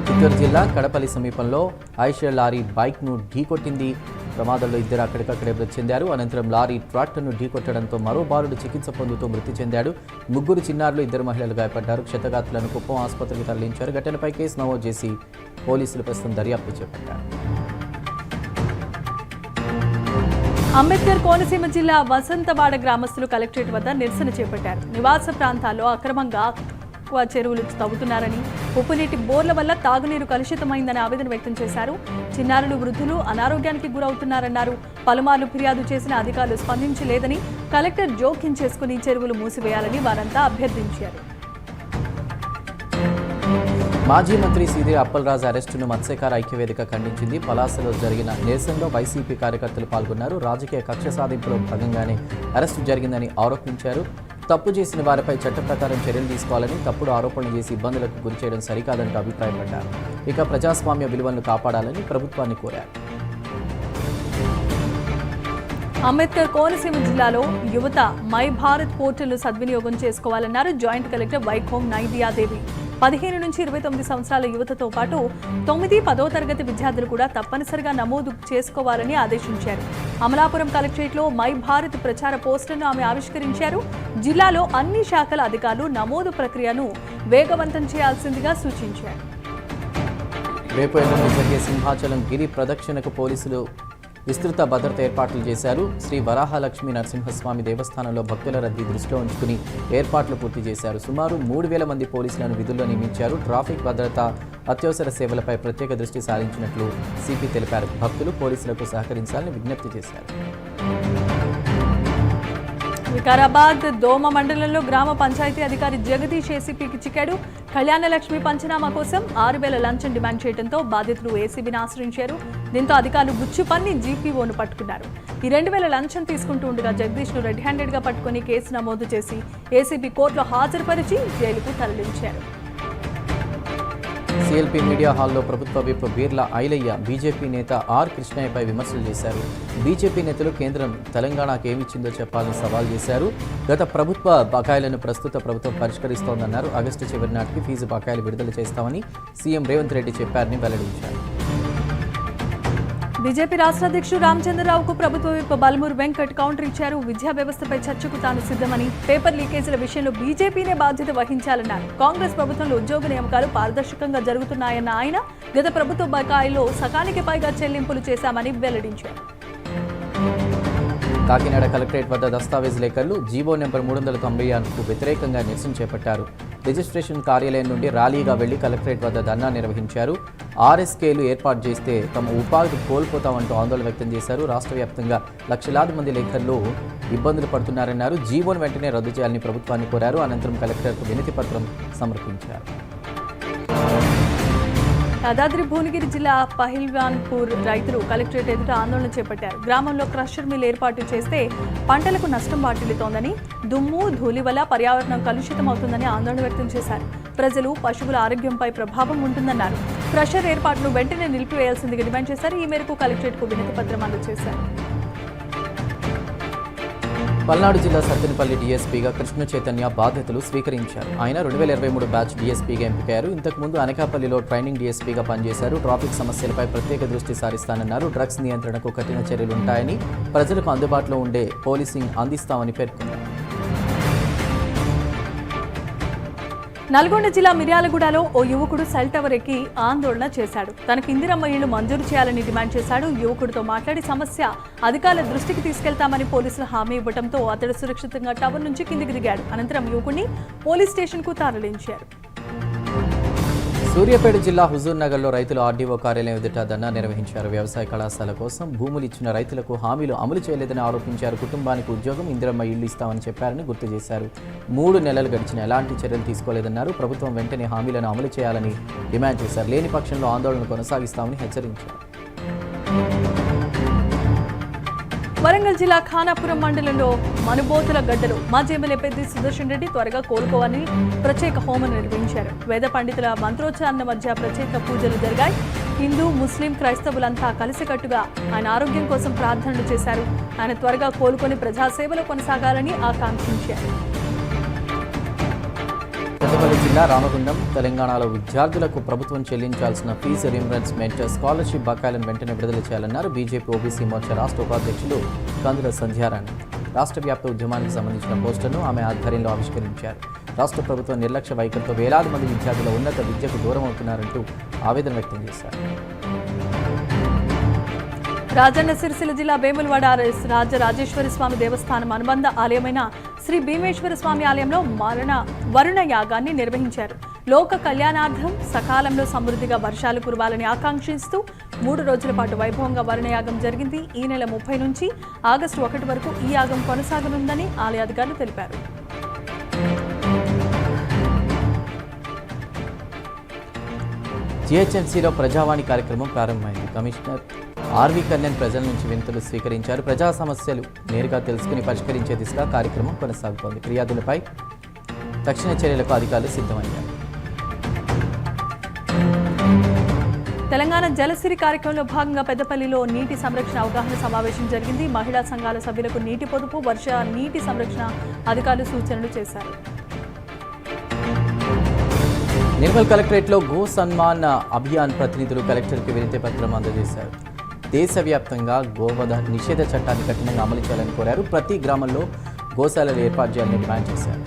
చిత్తూరు జిల్లా కడపల్లి సమీపంలో ఐషర్ లారీ బైక్ను ఢీకొట్టింది. ప్రమాదంలో 2 అక్కడికక్కడే మృతి చెందారు. అనంతరం లారీ ట్రాక్టర్ను ఢీకొట్టడంతో మరో బాలుడు చికిత్స పొందుతూ మృతి చెందాడు. 3 చిన్నారులు, 2 మహిళలు గాయపడ్డారు. క్షతగాత్రులను కుప్పం ఆసుపత్రికి తరలించారు. ఘటనపై కేసు నమోదు చేసి పోలీసులు ప్రస్తుతం దర్యాప్తు చేపట్టారు. అంబేద్కర్ కోనసీమ జిల్లా వసంతవాడ గ్రామస్తులు కలెక్టరేట్ వద్ద నిరసన చేపట్టారు. నివాస ప్రాంతాల్లో అక్రమంగా చెరువులు తవ్వుతున్నారని, ఉప్పునీటి బోర్ల వల్ల తాగునీరు కలుషితమైందని ఆవేదన వ్యక్తం చేశారు. చిన్నారులు, వృద్ధులు అనారోగ్యానికి గురవుతున్నారన్నారు. పలుమార్లు ఫిర్యాదు చేసిన అధికారులు స్పందించలేదని, కలెక్టర్ జోక్యం చేసుకుని చెరువులు మూసివేయాలని వారంతా అభ్యర్థించారు. మాజీ మంత్రి సీదే అప్పలరాజు అరెస్టును మత్స్యకార ఐక్యవేదిక ఖండించింది. పలాసలో జరిగిన నిరసనలో వైసీపీ కార్యకర్తలు పాల్గొన్నారు. రాజకీయ కక్ష సాధింపులో భాగంగానే అరెస్టు జరిగిందని ఆరోపించారు. తప్పు చేసిన వారిపై చట్ట ప్రకారం చర్యలు తీసుకోవాలని, తప్పుడు ఆరోపణలు చేసి ఇబ్బందులకు గురి చేయడం సరికాదంటూ అభిప్రాయపడ్డారు. ఇక ప్రజాస్వామ్య విలువలను కాపాడాలని ప్రభుత్వాన్ని కోరారు. అంబేద్కర్ కోనసీమ జిల్లాలో యువత మై భారత్ పోర్టల్ను సద్వినియోగం చేసుకోవాలన్నారు జాయింట్ కలెక్టర్ వైఖోం నైదియాదేవి. 15 నుంచి 29 సంవత్సరాల యువతతో పాటు 9, 10వ తరగతి విద్యార్థులు కూడా తప్పనిసరిగా నమోదు చేసుకోవాలని ఆదేశించారు. అమలాపురం కలెక్టరేట్లో మై భారత్ ప్రచార పోస్టర్ను ఆమె ఆవిష్కరించారు. జిల్లాలో అన్ని శాఖల అధికారులు నమోదు ప్రక్రియను వేగవంతం చేయాల్సిందిగా సూచించారు. రేపు ఎల్లుండి జరిగే సింహాచలం గిరి ప్రదక్షిణకు పోలీసులు విస్తృత భద్రత ఏర్పాట్లు చేశారు. శ్రీ వరాహలక్ష్మీ నరసింహస్వామి దేవస్థానంలో భక్తుల రద్దీ దృష్టిలో ఉంచుకుని ఏర్పాట్లు పూర్తి చేశారు. సుమారు 3,000 మంది పోలీసులను విధుల్లో నియమించారు. ట్రాఫిక్ భద్రత, అత్యవసర సేవలపై ప్రత్యేక దృష్టి సారించినట్లు సిపి తెలిపారు. భక్తులు పోలీసులకు సహకరించాలని విజ్ఞప్తి చేశారు. వికారాబాద్ దోమ మండలంలో గ్రామ పంచాయతీ అధికారి జగదీష్ ఏసీపీకి చిక్కాడు. కళ్యాణలక్ష్మి పంచనామా కోసం 6,000 లంచం డిమాండ్ చేయడంతో బాధితులు ఏసీబీని ఆశ్రయించారు. దీంతో అధికారులు గుచ్చు పన్ని జీపీఓను పట్టుకున్నారు. ఈ 2,000 లంచం తీసుకుంటూ ఉండగా జగదీష్ను రెడ్ హ్యాండెడ్గా పట్టుకుని కేసు నమోదు చేసి ఏసీబీ కోర్టులో హాజరుపరిచి జైలుకు తరలించారు. సిఎల్పి మీడియా హాల్లో ప్రభుత్వ విప్ బీర్లా ఐలయ్య బీజేపీ నేత ఆర్ కృష్ణయ్యపై విమర్శలు చేశారు. బీజేపీ నేతలు కేంద్రం తెలంగాణకు ఏమిచ్చిందో చెప్పాలని సవాల్ చేశారు. గత ప్రభుత్వ బకాయిలను ప్రస్తుత ప్రభుత్వం పరిష్కరిస్తోందన్నారు. ఆగస్టు చివరి నాటికి ఫీజు బకాయిలు విడుదల చేస్తామని సీఎం రేవంత్ రెడ్డి చెప్పారని వెల్లడించారు. బీజేపీ రాష్ట్ర అధ్యక్షుడు రామచంద్రరావుకు ప్రభుత్వ విప్ బల్మూర్ వెంకట్ కౌంటర్ ఇచ్చారు. విద్యా వ్యవస్థపై చర్చకు తాను సిద్ధమని, పేపర్ లీకేజీల విషయంలో బీజేపీనే బాధ్యత వహించాలన్నారు. కాంగ్రెస్ ప్రభుత్వంలో ఉద్యోగ నియామకాలు పారదర్శకంగా జరుగుతున్నాయన్న ఆయన గత ప్రభుత్వ బకాయిలో సకానికి పైగా చెల్లింపులు చేశామని వెల్లడించారు. కాకినాడ కలెక్టరేట్ వద్ద దస్తావేజ్ లేఖలు జీవో నెంబర్ 396కు వ్యతిరేకంగా నిరసన చేపట్టారు. రిజిస్ట్రేషన్ కార్యాలయం నుండి ర్యాలీగా వెళ్లి కలెక్టరేట్ వద్ద ధర్నా నిర్వహించారు. ఆర్ఎస్కేలు ఏర్పాటు చేస్తే తమ ఉపాధి కోల్పోతామంటూ ఆందోళన వ్యక్తం చేశారు. రాష్ట్ర వ్యాప్తంగా లక్షలాది మంది లేఖర్లు ఇబ్బందులు పడుతున్నారన్నారు. జీవోను వెంటనే రద్దు చేయాలని ప్రభుత్వాన్ని కోరారు. అనంతరం కలెక్టర్కు వినతి పత్రం సమర్పించారు. యాదాద్రి భువనగిరి జిల్లా పహిల్వాన్పూర్ రైతులు కలెక్టరేట్ ఎదుట ఆందోళన చేపట్టారు. గ్రామంలో క్రషర్ మిల్ ఏర్పాటు చేస్తే పంటలకు నష్టం వాటిల్లుతోందని, దుమ్ము ధూళి వల్ల పర్యావరణం కలుషితమవుతుందని ఆందోళన వ్యక్తం చేశారు. ప్రజలు, పశువుల ఆరోగ్యంపై ప్రభావం ఉంటుందన్నారు. క్రషర్ ఏర్పాటును వెంటనే నిలిపివేయాల్సిందిగా డిమాండ్ చేశారు. ఈ మేరకు కలెక్టరేట్కు వినతి పత్రం అందజేశారు. పల్నాడు జిల్లా సత్తెనపల్లి డీఎస్పీగా కృష్ణ చైతన్య బాధ్యతలు స్వీకరించారు. ఆయన 2023 బ్యాచ్ డీఎస్పీగా ఎంపికయ్యారు. ఇంతకుముందు అనకాపల్లిలో ట్రైనింగ్ డీఎస్పీగా పనిచేశారు. ట్రాఫిక్ సమస్యలపై ప్రత్యేక దృష్టి సారిస్తానన్నారు. డ్రగ్స్ నియంత్రణకు కఠిన చర్యలుంటాయని, ప్రజలకు అందుబాటులో ఉండే పోలీసింగ్ అందిస్తామని పేర్కొన్నారు. నల్గొండ జిల్లా మిర్యాలగూడలో ఓ యువకుడు సెల్ టవర్ ఎక్కి ఆందోళన చేశాడు. తనకు ఇందిరమ్మ ఇళ్లు మంజూరు చేయాలని డిమాండ్ చేశాడు. యువకుడితో మాట్లాడి సమస్య అధికారుల దృష్టికి తీసుకెళ్తామని పోలీసులు హామీ ఇవ్వడంతో అతడు సురక్షితంగా టవర్ నుంచి కిందికి దిగాడు. అనంతరం యువకుడిని పోలీస్ స్టేషన్కు తరలించారు. సూర్యాపేట జిల్లా హుజూర్ నగర్లో రైతులు ఆర్డీఓ కార్యాలయం ఎదుట ధర్నా నిర్వహించారు. వ్యవసాయ కళాశాల కోసం భూములు ఇచ్చిన రైతులకు హామీలు అమలు చేయలేదని ఆరోపించారు. కుటుంబానికి ఉద్యోగం, ఇందిరమ్మ ఇళ్లు ఇస్తామని చెప్పారని గుర్తు చేశారు. 3 నెలలు గడిచిన ఎలాంటి చర్యలు తీసుకోలేదన్నారు. ప్రభుత్వం వెంటనే హామీలను అమలు చేయాలని డిమాండ్ చేశారు. లేని పక్షంలో ఆందోళన కొనసాగిస్తామని హెచ్చరించారు. వరంగల్ జిల్లా ఖానాపురం మండలంలో మనుబోతుల గడ్డలో మాజీ ఎమ్మెల్యే పెద్ది సుదర్శన్ రెడ్డి త్వరగా కోలుకోవాలని ప్రత్యేక హోమం నిర్వహించారు. వేద పండితుల మంత్రోచ్చారణ మధ్య ప్రత్యేక పూజలు జరిగాయి. హిందూ, ముస్లిం, క్రైస్తవులంతా కలిసికట్టుగా ఆయన ఆరోగ్యం కోసం ప్రార్థనలు చేశారు. ఆయన త్వరగా కోలుకొని ప్రజాసేవలో కొనసాగాలని ఆకాంక్షించారు. పెద్దపల్లి జిల్లా రామగుండం తెలంగాణలో విద్యార్థులకు ప్రభుత్వం చెల్లించాల్సిన ఫీజు రీయింబర్స్మెంట్, స్కాలర్షిప్ బకాయిలను వెంటనే విడుదల చేయాలన్నారు బీజేపీ ఓబీసీ మోర్చా రాష్ట్ర ఉపాధ్యక్షులు కందుల సంధ్యారాణి. రాష్ట్ర వ్యాప్త ఉద్యమానికి సంబంధించిన పోస్టర్ను ఆమె ఆధ్వర్యంలో ఆవిష్కరించారు. రాష్ట్ర ప్రభుత్వం నిర్లక్ష్య వైఖరితో వేలాది మంది విద్యార్థుల ఉన్నత విద్యకు దూరం అవుతున్నారంటూ ఆవేదన వ్యక్తం చేశారు. రాజన్న సిరిసిల్ల జిల్లా వేములవాడ రాజరాజేశ్వరి స్వామి దేవస్థానం అనుబంధ ఆలయమైన శ్రీ భీమేశ్వర స్వామి ఆలయంలో వరుణ యాగాన్ని నిర్వహించారు. లోక కళ్యాణార్థం సకాలంలో సమృద్ధిగా వర్షాలు కురవాలని ఆకాంక్షిస్తూ 3 రోజుల పాటు వైభవంగా వరుణ యాగం జరిగింది. ఈ నెల 30 నుంచి ఆగస్టు 1 వరకు ఈ యాగం కొనసాగనుందని ఆలయ అధికారులు తెలిపారు. జీహెచ్ఎంసీలో ప్రజావాణి కార్యక్రమం ప్రారంభమైంది. కమిషనర్ ఆర్వి కన్నెన్ ప్రజల నుంచి వినతులు స్వీకరించారు. ప్రజా సమస్యలు నేరుగా తెలుసుకుని పరిష్కరించే దిశగా కార్యక్రమం కొనసాగుతోంది. ఫిర్యాదులపై తక్షణ చర్యలకు అధికారులు సిద్ధమయ్యారు. తెలంగాణ జలసిరి కార్యక్రమంలో భాగంగా పెద్దపల్లిలో నీటి సంరక్షణ అవగాహన సమావేశం జరిగింది. మహిళా సంఘాల సభ్యులకు నీటి పొదుపు, వర్ష నీటి సంరక్షణ అధికారులు సూచనలు చేశారు. నిర్మల్ కలెక్టరేట్లో గో సన్మాన్ అభియాన్ ప్రతినిధులు కలెక్టర్కి వినతి పత్రం అందజేశారు. దేశవ్యాప్తంగా గోవధ నిషేధ చట్టాన్ని కఠినంగా అమలు చేయాలని కోరారు. ప్రతి గ్రామంలో గోశాలలు ఏర్పాటు చేయాలని డిమాండ్ చేశారు.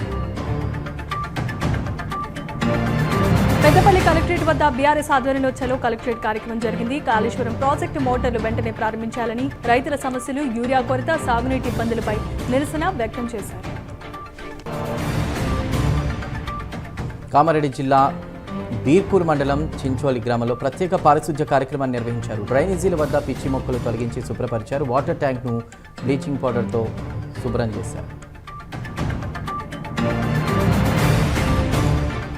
పెద్దపల్లి కలెక్టరేట్ వద్ద బీఆర్ఎస్ ఆధ్వర్యంలో చలో కలెక్టరేట్ కార్యక్రమం జరిగింది. కాళేశ్వరం ప్రాజెక్టు మోటార్లు వెంటనే ప్రారంభించాలని, రైతుల సమస్యలు, యూరియా కొరత, సాగునీటి ఇబ్బందులపై నిరసన వ్యక్తం చేశారు. కామారెడ్డి జిల్లా బీర్పూర్ మండలం చించోలి గ్రామంలో ప్రత్యేక పారిశుధ్య కార్యక్రమాన్ని నిర్వహించారు. డ్రైనేజీల వద్ద పిచ్చి మొక్కలు తొలగించి శుభ్రపరిచారు. వాటర్ ట్యాంక్ను బ్లీచింగ్ పౌడర్తో శుభ్రం చేశారు.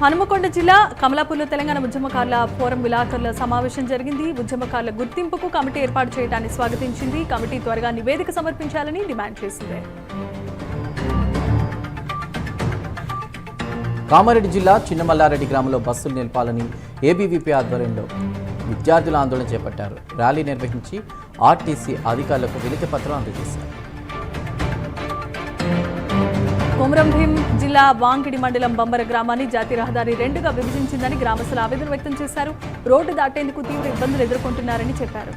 హనుమకొండ జిల్లా కమలాపూర్లో తెలంగాణ ఉద్యమకారుల ఫోరం విలేకరుల సమావేశం జరిగింది. ఉద్యమకారుల గుర్తింపుకు కమిటీ ఏర్పాటు చేయడాన్ని స్వాగతించింది. కమిటీ త్వరగా నివేదిక సమర్పించాలని డిమాండ్ చేసింది. కామారెడ్డి జిల్లా చిన్నమల్లారెడ్డి గ్రామంలో బస్సులు నిలపాలని ఏబీవీపీ ఆధ్వర్యంలో విద్యార్థుల ఆందోళన చేపట్టారు. ర్యాలీ నిర్వహించి ఆర్టీసీ అధికారులకు వినతి పత్రం అందజేశారు. కొమరంభీం జిల్లా వాంకిడి మండలం బంబర గ్రామాన్ని జాతీయ రహదారి 2గా విభజించిందని గ్రామస్తులు ఆవేదన వ్యక్తం చేశారు. రోడ్డు దాటేందుకు తీవ్ర ఇబ్బందులు ఎదుర్కొంటున్నారని చెప్పారు.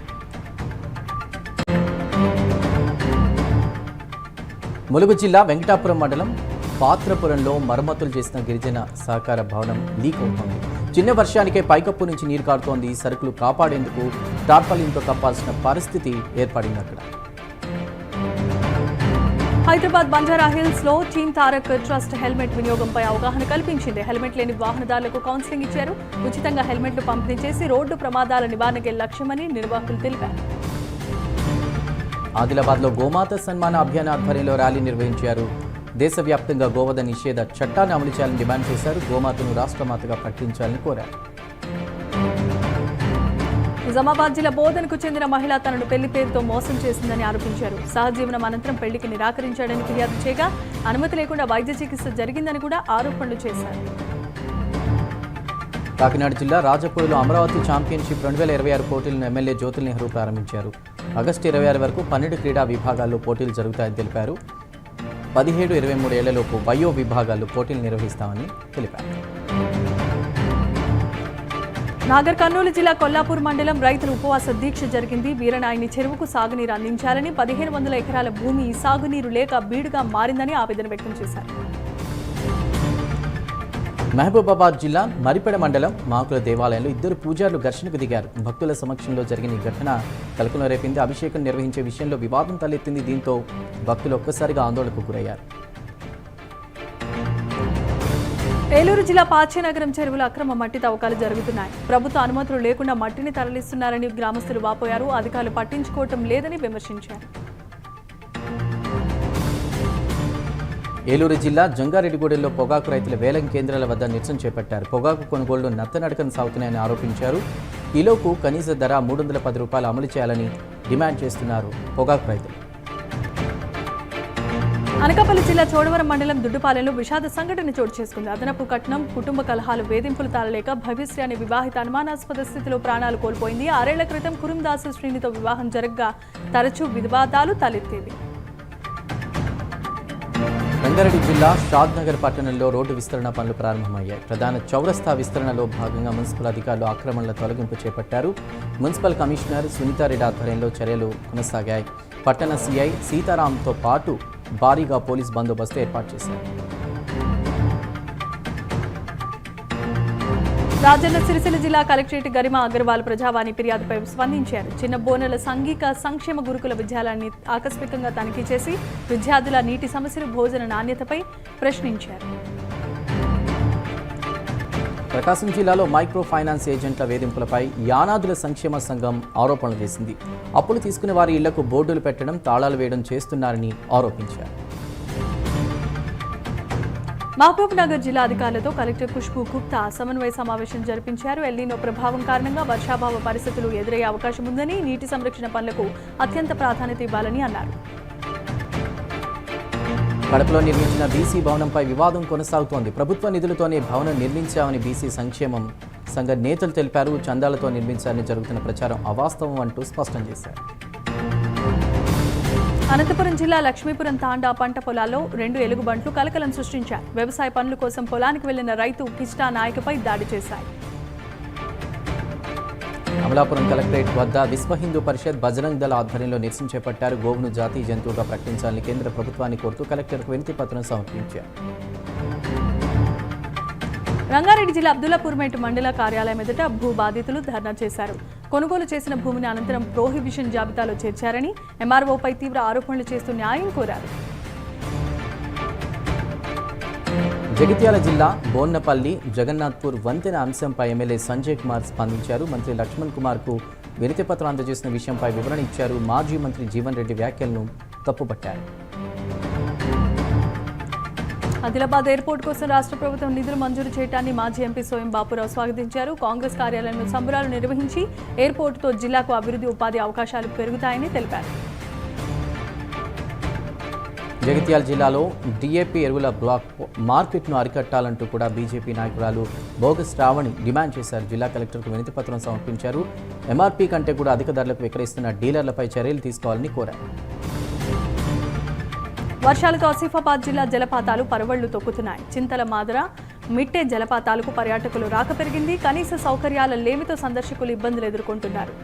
ములుగు జిల్లా వెంకటాపురం మండలం పాత్రపురంలో మరమ్మతులు చేసిన గిరిజన సహకార భవనం లీక్ అవుతోంది. చిన్న వర్షానికే పైకప్పు నుంచి నీరు కారుతోంది. సరుకులు కాపాడేందుకు టార్పాలిన్తో కప్పాల్సిన పరిస్థితి ఏర్పడింది. అక్కడ హైదరాబాద్ బంజారా హిల్స్ లో టీమ్ తారక్ ట్రస్ట్ హెల్మెట్ వినియోగంపై అవగాహన కల్పించింది. హెల్మెట్ లేని వాహనదారులకు కౌన్సిలింగ్ ఇచ్చారు. ఉచితంగా హెల్మెట్లు పంపిణీ చేసి రోడ్డు ప్రమాదాల నివారణకే లక్ష్యమని నిర్వాహకులు తెలిపారు. ఆదిలాబాద్లో గోమాత సన్మాన అభియాన్ ఆధ్వర్యంలో ర్యాలీ నిర్వహించారు. దేశవ్యాప్తంగా గోవధ నిషేధ చట్టాన్ని అమలు చేయాలని డిమాండ్ చేశారు. గోమాతను రాష్ట్రమాతగా ప్రకటించాలని కోరారు. నిజామాబాద్ జిల్లా బోధనకు చెందిన మహిళ తనను పెళ్లి పేరుతో మోసం చేసిందని ఆరోపించారు. సహజీవనం అనంతరం పెళ్లికి నిరాకరించాడని ఫిర్యాదు చేయగా అనుమతి లేకుండా వైద్య చికిత్స జరిగిందని కూడా ఆరోపణలు చేశారు. కాకినాడ జిల్లా రాజపూడిలో అమరావతి ఛాంపియన్షిప్ 2026 పోటీలను ఎమ్మెల్యే జ్యోతుల్ నెహ్రూ ప్రారంభించారు. ఆగస్టు 26 వరకు 12 క్రీడా విభాగాల్లో పోటీలు జరుగుతాయని తెలిపారు. 17-23 ఏళ్లలోపు వయో విభాగాల్లో పోటీలు నిర్వహిస్తామని తెలిపారు. నాగర్ కర్నూలు జిల్లా కొల్లాపూర్ మండలం రైతుల ఉపవాస దీక్ష జరిగింది. వీరనాయని చెరువుకు సాగునీరు అందించాలని 1500 ఎకరాల భూమి సాగునీరు లేక బీడుగా మారిందని ఆవేదన వ్యక్తం చేశారు. మహబూబాబాద్ జిల్లా మరిపెడ మండలం మాకుల దేవాలయంలో 2 పూజారులు ఘర్షణకు దిగారు. భక్తుల సమక్షంలో జరిగిన ఈ ఘటన కలకలం రేపింది. అభిషేకం నిర్వహించే విషయంలో వివాదం తలెత్తింది. దీంతో భక్తులు ఒక్కసారిగా ఆందోళనకు గురయ్యారు. ఏలూరు జిల్లా పాచ్యనగరం చెరువులో అక్రమ మట్టి తవ్వకాలు జరుగుతున్నాయి. ప్రభుత్వ అనుమతులు లేకుండా మట్టిని తరలిస్తున్నారని గ్రామస్తులు వాపోయారు. అధికారులు పట్టించుకోవటం లేదని విమర్శించారు. ఏలూరు జిల్లా జంగారెడ్డిగూడెంలో పొగాకు రైతుల వేలం కేంద్రాల వద్ద నిరసన చేపట్టారు. పొగాకు కొనుగోళ్లు నత్తనడకన సాగుతున్నాయని ఆరోపించారు. కిలోకు కనీస ధర 310 రూపాయలు అమలు చేయాలని డిమాండ్ చేస్తున్నారు పొగాకు రైతులు. అనకాపల్లి జిల్లా చోడవరం మండలం దుడ్డుపాలెంలో విషాద సంఘటన చోటు చేసుకుంది. అదనపు కట్నం, కుటుంబ కలహాలు, వేధింపులు తాళలేక భవిష్య అనే వివాహిత అనుమానాస్పద స్థితిలో ప్రాణాలు కోల్పోయింది. 6 ఏళ్ల క్రితం కురుందాసు శ్రీనితో వివాహం జరగ్గా తరచూ వివాదాలు తలెత్తేవి. రంగారెడ్డి జిల్లా షాద్నగర్ పట్టణంలో రోడ్డు విస్తరణ పనులు ప్రారంభమయ్యాయి. ప్రధాన చౌరస్తా విస్తరణలో భాగంగా మున్సిపల్ అధికారులు ఆక్రమణల తొలగింపు చేపట్టారు. మున్సిపల్ కమిషనర్ సునీతారెడ్డి ఆధ్వర్యంలో చర్యలు కొనసాగాయి. పట్టణ సిఐ సీతారాంతో పాటు భారీగా పోలీస్ బందోబస్తు ఏర్పాటు చేశారు. రాజన్న సిరిసిల్ల జిల్లా కలెక్టరేట్ గరిమా అగర్వాల్ ప్రజావాణి ఫిర్యాదుపై స్పందించారు. చిన్న బోనెల సంఘిక సంక్షేమ గురుకుల విద్యాలయాన్ని ఆకస్మికంగా తనిఖీ చేసి విద్యార్థుల నీటి సమస్యలు, భోజన నాణ్యతపై ప్రశ్నించారు. ప్రకాశం జిల్లాలో మైక్రో ఫైనాన్స్ ఏజెంట్ల వేధింపులపై యానాదుల సంక్షేమ సంఘం ఆరోపణలు చేసింది. అప్పులు తీసుకునే వారి ఇళ్లకు బోర్డులు పెట్టడం, తాళాలు వేయడం చేస్తున్నారని ఆరోపించారు. మహబూబ్ నగర్ జిల్లా అధికారులతో కలెక్టర్ ఖుష్బూ గుప్తా సమన్వయ సమావేశం జరిపించారు. ఎల్నినో ప్రభావం కారణంగా వర్షాభావ పరిస్థితులు ఎదురయ్యే అవకాశం ఉందని, నీటి సంరక్షణ పనులకు అత్యంత ప్రాధాన్యత ఇవ్వాలని అన్నారు. కడపలో నిర్మించిన బీసీ భవనంపై వివాదం కొనసాగుతోంది. ప్రభుత్వ నిధులతోనే భవనం నిర్మించామని బీసీ సంక్షేమం సంఘ నేతలు తెలిపారు. చందాలతో నిర్మించాలని జరుగుతున్న ప్రచారం అవాస్తవం అంటూ స్పష్టం చేశారు. అనంతపురం జిల్లా లక్ష్మీపురం తాండా పంట పొలాల్లో 2 ఎలుగుబంట్లు కలకలం సృష్టించాయి. వ్యవసాయ పనుల కోసం పొలానికి వెళ్లిన రైతు కిష్టా నాయకపై దాడి చేశాయి. అమలాపురం కలెక్టరేట్ వద్ద విశ్వ హిందూ పరిషత్, బజరంగ్ దళ ఆధ్వర్యంలో నిరసన చేపట్టారు. గోవును జాతీయ జంతువుగా ప్రకటించాలని కేంద్ర ప్రభుత్వాన్ని కోరుతూ కలెక్టర్కు వినతి పత్రం సమర్పించారు. రంగారెడ్డి జిల్లా అబ్దుల్లాపూర్మేట్ మండల కార్యాలయం ఎదుట భూ బాధితులు ధర్నా చేశారు. కొనుగోలు చేసిన భూమిని అనంతరం ప్రోహిబిషన్ జాబితాలో చేర్చారని, ఎంఆర్ఓపై తీవ్ర ఆరోపణలు చేస్తూ న్యాయం కోరారు. జగిత్యాల జిల్లా బోన్నపల్లి జగన్నాథ్పూర్ వంతెన అంశంపై ఎమ్మెల్యే సంజయ్ కుమార్ స్పందించారు. మంత్రి లక్ష్మణ్ కుమార్కు వినతి పత్రం అందజేసిన విషయంపై వివరణ ఇచ్చారు. మాజీ మంత్రి జీవన్ రెడ్డి వ్యాఖ్యలను తప్పుపట్టారు. ఆదిలాబాద్ ఎయిర్పోర్ట్ కోసం రాష్ట్ర ప్రభుత్వం నిధులు మంజూరు చేయడాన్ని మాజీ ఎంపీ సోయం బాపురావు స్వాగతించారు. కాంగ్రెస్ కార్యాలయంలో సంబరాలు నిర్వహించి ఎయిర్పోర్టుతో జిల్లాకు అభివృద్ధి, ఉపాధి అవకాశాలు పెరుగుతాయని తెలిపారు. జగిత్యాల జిల్లాలో డీఏపీ ఎరువుల బ్లాక్ మార్కెట్ను అరికట్టాలంటూ కూడా బీజేపీ నాయకురాలు బోగస్ శ్రావణి డిమాండ్ చేశారు. జిల్లా కలెక్టర్కు వినతి పత్రం సమర్పించారు. ఎంఆర్పీ కంటే కూడా అధిక ధరలకు విక్రయిస్తున్న డీలర్లపై చర్యలు తీసుకోవాలని కోరారు. వర్షాలతో ఆసిఫాబాద్ జిల్లా జలపాతాలు పరవళ్లు తొక్కుతున్నాయి. చింతల మాదర, మిట్టె జలపాతాలకు పర్యాటకులు రాక పెరిగింది. కనీస సౌకర్యాల లేమితో సందర్శకులు ఇబ్బందులు ఎదుర్కొంటున్నారు.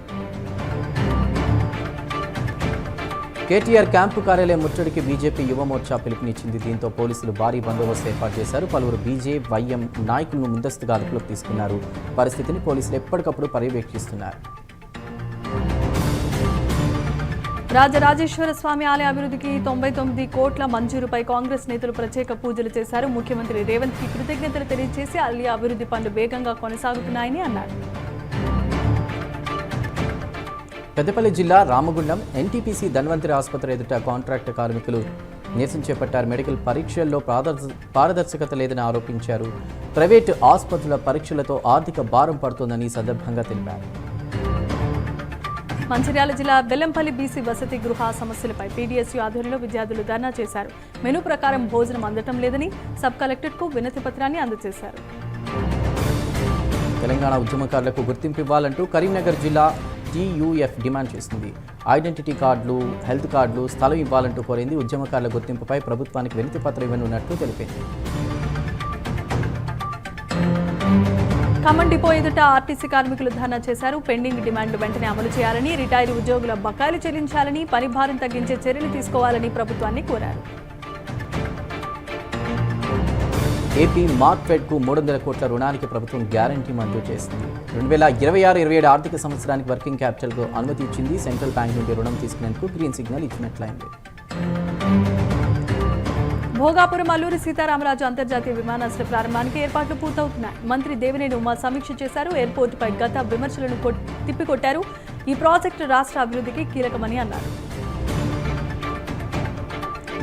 కేటీఆర్ క్యాంపు కార్యాలయం ముట్టడికి బీజేపీ యువమోర్చా పిలుపునిచ్చింది. దీంతో పోలీసులు భారీ బందోబస్తు ఏర్పాటు చేశారు. పలువురు బీజేవైఎం నాయకులను ముందస్తుగా అదుపులోకి తీసుకున్నారు. పరిస్థితిని పోలీసులు ఎప్పటికప్పుడు పర్యవేక్షిస్తున్నారు. రాజరాజేశ్వర స్వామి ఆలయ అభివృద్ధికి 99 కోట్ల మంజూరుపై కాంగ్రెస్ నేతలు ప్రత్యేక పూజలు చేశారు. ముఖ్యమంత్రి రేవంత్ కి కృతజ్ఞతలు తెలియజేసి ఆలయ అభివృద్ధి పనులు వేగంగా కొనసాగుతున్నాయని అన్నారు. పెద్దపల్లి జిల్లా రామగుండం ఎన్టీపీసీ ధన్వంతరి ఆసుపత్రి ఎదుట కాంట్రాక్ట్ కార్మికులు నిరసన చేపట్టారు. మెడికల్ పరీక్షల్లో పారదర్శకత లేదని ఆరోపించారు. ప్రైవేటు ఆసుపత్రుల పరీక్షలతో ఆర్థిక భారం పడుతోందని ఈ సందర్భంగా తెలిపారు. మంచిర్యాల జిల్లా బెల్లంపల్లి బీసీ వసతి గృహ సమస్యలపై పీడీఎస్యూ ఆధ్వర్యంలో విద్యార్థులు ధర్నా చేశారు. మెనూ ప్రకారం భోజనం అందటం లేదని సబ్ కలెక్టర్కు వినతి పత్రాన్ని అందజేశారు. తెలంగాణ ఉద్యమకారులకు గుర్తింపు ఇవ్వాలంటూ కరీంనగర్ జిల్లా టీయూఎఫ్ డిమాండ్ చేసింది. ఐడెంటిటీ కార్డులు, హెల్త్ కార్డులు, స్థలం ఇవ్వాలంటూ కోరింది. ఉద్యమకారుల గుర్తింపుపై ప్రభుత్వానికి వినతి పత్రం ఇవ్వనున్నట్లు తెలిపింది. ఖమ్మం డిపో ఎదుట ఆర్టీసీ కార్మికులు ధర్నా చేశారు. పెండింగ్ డిమాండ్లు వెంటనే అమలు చేయాలని, రిటైర్డ్ ఉద్యోగుల బకాయిలు చెల్లించాలని, పని భారం తగ్గించే చర్యలు తీసుకోవాలని ప్రభుత్వాన్ని కోరారు. ఏపీ మార్క్ఫెడ్కు 300 కోట్ల రుణానికి ప్రభుత్వం గ్యారంటీ మంజూరు చేసింది. 2026-27 ఆర్థిక సంవత్సరానికి వర్కింగ్ క్యాపిటల్కు అనుమతి ఇచ్చింది. సెంట్రల్ బ్యాంక్ నుండి రుణం తీసుకునేందుకు గ్రీన్ సిగ్నల్ ఇచ్చినట్లయింది. భోగాపురం అల్లూరి సీతారామరాజు అంతర్జాతీయ విమానాశ్రయ ప్రారంభానికి ఏర్పాట్లు పూర్తవుతున్నాయి. మంత్రి దేవినేని ఉమా సమీక్ష చేశారు. ఎయిర్పోర్టుపై గత విమర్శలను తిప్పికొట్టారు. ఈ ప్రాజెక్టు రాష్ట్ర అభివృద్ధికి కీలకమని అన్నారు.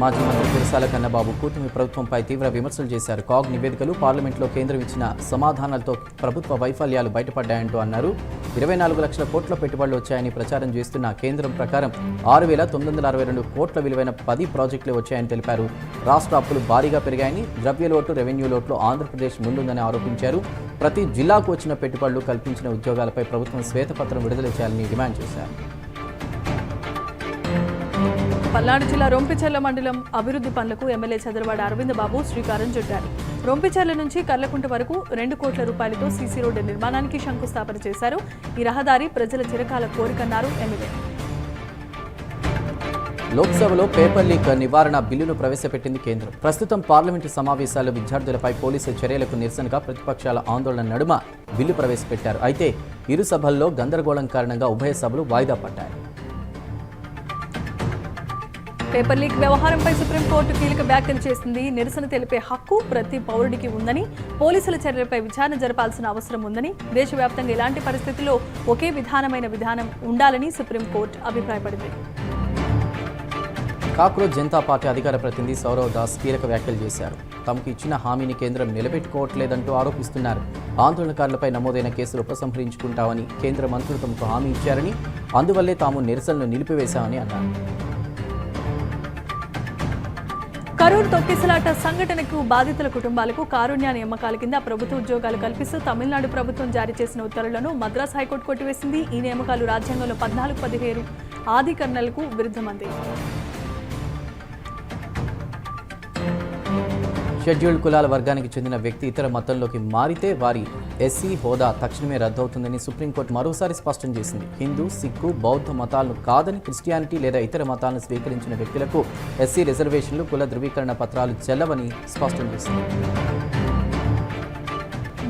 మాజీ మంత్రి కురసాల కన్నబాబు కూటమి ప్రభుత్వంపై తీవ్ర విమర్శలు చేశారు. కాగ్ నివేదికలు, పార్లమెంట్లో కేంద్రం ఇచ్చిన సమాధానాలతో ప్రభుత్వ వైఫల్యాలు బయటపడ్డాయంటూ అన్నారు. 24 లక్షల కోట్ల పెట్టుబడులు వచ్చాయని ప్రచారం చేస్తున్న కేంద్రం ప్రకారం 6,962 కోట్ల విలువైన 10 ప్రాజెక్టులు వచ్చాయని తెలిపారు. రాష్ట్ర అప్పులు భారీగా పెరిగాయని, ద్రవ్యలోటు, రెవెన్యూ లోటులో ఆంధ్రప్రదేశ్ ముందుందని ఆరోపించారు. ప్రతి జిల్లాకు వచ్చిన పెట్టుబడులు, కల్పించిన ఉద్యోగాలపై ప్రభుత్వం శ్వేతపత్రం విడుదల చేయాలని డిమాండ్ చేశారు. పల్నాడు జిల్లా రొంపిచెర్ల మండలం అభివృద్ధి పనులకు ఎమ్మెల్యే చదరవాడ అరవింద్ బాబు శ్రీకారం చుట్టారు. రొంపిచెర్ల నుంచి కర్లకుంట వరకు 2 కోట్ల రూపాయలతో సీసీ రోడ్డు నిర్మాణానికి శంకుస్థాపన చేశారు. ఈ రహదారి ప్రజల చిరకాల కోరికన్నారు ఎమ్మెల్యే. లోక్సభలో పేపర్ లీక్ నివారణ బిల్లును ప్రవేశపెట్టింది కేంద్రం. ప్రస్తుతం పార్లమెంటు సమావేశాల్లో విద్యార్థులపై పోలీసు చర్యలకు నిరసనగా ప్రతిపక్షాల ఆందోళన నడుమ బిల్లు ప్రవేశపెట్టారు. అయితే ఇరు సభల్లో గందరగోళం కారణంగా ఉభయ సభలు వాయిదా పడ్డాయి. పేపర్ లీక్ వ్యవహారంపై సుప్రీంకోర్టు కీలక వ్యాఖ్యలు చేసింది. నిరసన తెలిపే హక్కు ప్రతి పౌరుడికి ఉందని, పోలీసుల చర్యలపై విచారణ జరపాల్సిన అవసరం ఉందని, దేశవ్యాప్తంగా ఇలాంటి పరిస్థితుల్లో ఒకే విధానం ఉండాలని సుప్రీంకోర్టు అభిప్రాయపడింది. కాక్రోచ్ జనతా పార్టీ అధికార ప్రతినిధి సౌరవ్ దాస్ కీలక వ్యాఖ్యలు చేశారు. తమకు ఇచ్చిన హామీని కేంద్రం నిలబెట్టుకోవట్లేదంటూ ఆరోపిస్తున్నారు. ఆందోళనకారులపై నమోదైన కేసులు ఉపసంహరించుకుంటామని కేంద్ర మంత్రులు తమకు హామీ ఇచ్చారని, అందువల్లే తాము నిరసనలు నిలిపివేశామని అన్నారు. కరూరు తొక్కిసలాట సంఘటనకు బాధితుల కుటుంబాలకు కారుణ్య నియామకాల కింద ప్రభుత్వ ఉద్యోగాలు కల్పిస్తూ తమిళనాడు ప్రభుత్వం జారీ చేసిన ఉత్తర్వులను మద్రాస్ హైకోర్టు కొట్టివేసింది. ఈ నియామకాలు రాజ్యాంగంలో 14-17 ఆధికరణలకు విరుద్ధమంది. షెడ్యూల్డ్ కులాల వర్గానికి చెందిన వ్యక్తి ఇతర మతంలోకి మారితే వారి ఎస్సీ హోదా తక్షణమే రద్దవుతుందని సుప్రీంకోర్టు మరోసారి స్పష్టం చేసింది. హిందూ, సిక్కు, బౌద్ధ మతాలను కాదని క్రిస్టియానిటీ లేదా ఇతర మతాలను స్వీకరించిన వ్యక్తులకు ఎస్సీ రిజర్వేషన్లు, కుల ధృవీకరణ పత్రాలు చెల్లవని స్పష్టం చేసింది.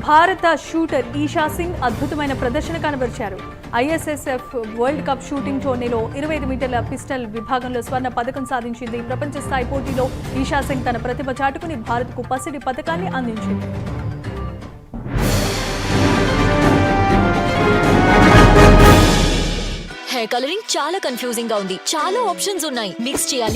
భారత షూటర్ ఈషా సింగ్ అద్భుతమైన ప్రదర్శన కనబరిచారు. ఐఎస్ఎస్ఎఫ్ వరల్డ్ కప్ షూటింగ్ టోర్నీలో 25 మీటర్ల పిస్టల్ విభాగంలో స్వర్ణ పథకం సాధించింది. ప్రపంచ స్థాయి పోటీలో ఈషా సింగ్ తన ప్రతిభ చాటుకుని భారత్కు పసిడి పథకాన్ని అందించింది. హెయిర్ కలరింగ్ చాలా కన్ఫ్యూజింగ్ గా ఉంది. చాలా ఆప్షన్స్ ఉన్నాయి. మిక్స్ చేయాలి.